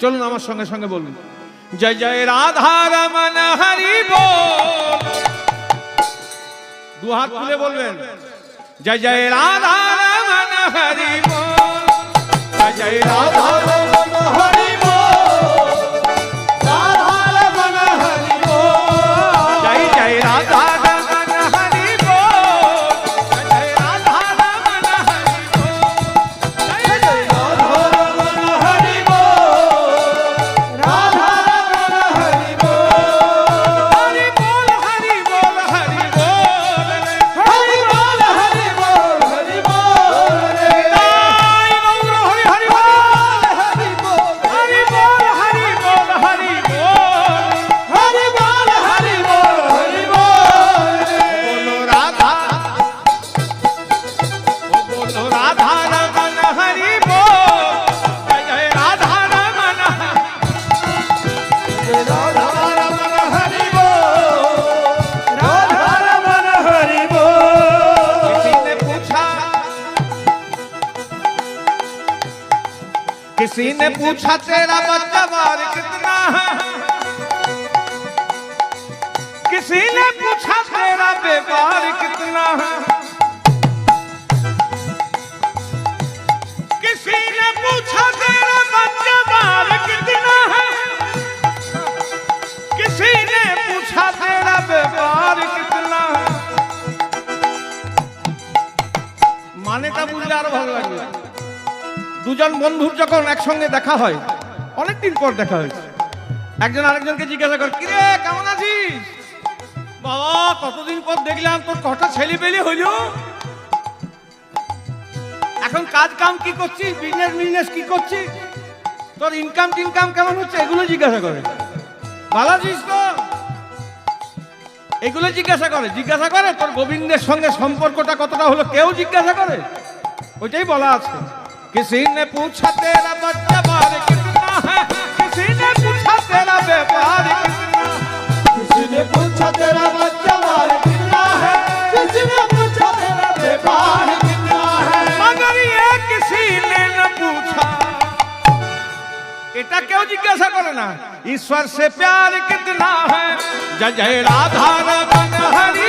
চলুন আমার সঙ্গে সঙ্গে বলুন, জয় জয় রাধা রমন হরি বল। দু হাত তুলে বলবেন, জয় জয় রাধা রমন হরি বল, জয় জয় রাধা রমন হরি বল, রাধা রমন হরি বল, জয় জয় রাধা রমন হরি বল, জয় রাধা রমন হরি বল, জয় জয় রাধা রমন হরি বল, রাধা রমন হরি বল, হরি বল হরি বল হরি বল, হরি বল হরি বল হরি বল রে, তাই গৌর হরি হরি বল হরি বল, হরি বল হরি বল হরি বল, হরি বল হরি বল হরি বল রে, বলো রাধা, বলো রাধা রমন হরি বল, জয় জয় রাধা রমন, রাধা রমন হরি বল, রাধা রমন হরি বল। किसी ने पूछा तेरा बच्चा बार कितना है, किसी ने पूछा तेरा व्यापार कितना है, किसी ने पूछा तेरा बच्चा बार कितना है, किसी ने पूछा तेरा व्यापार कितना है। মানেটা বুঝলে আরো ভালো লাগবে। দুজন বন্ধুর যখন একসঙ্গে দেখা হয়, অনেকদিন পর দেখা হয়েছে, একজন আরেকজনকে জিজ্ঞাসা করে, কিরে কেমন আছিস? বাবা কতদিন পর দেখলাম, তোর কটা ছেলে পেলে হইল, এখন কাজ কাম কি করছিস, বিজনেস কি করছিস, তোর ইনকাম টিনকাম কেমন হচ্ছে, এগুলো জিজ্ঞাসা করে। ভালো আছিস তো, এগুলো জিজ্ঞাসা করে। জিজ্ঞাসা করে তোর গোবিন্দের সঙ্গে সম্পর্কটা কতটা হলো, কেউ জিজ্ঞাসা করে? ওইটাই বলা আছে, किसी ने पूछा तेरा बच्चा बार कितना है, किसी ने पूछा तेरा व्यापार कितना, किसी ने पूछा तेरा बच्चा बार कितना है, किसी ने पूछा तेरा व्यापार कितना है, मगर ये किसी ने न पूछा। এটা কেউ জিজ্ঞাসা করে না, ईश्वर से प्यार कितना है, जय जय राधा रमन हरि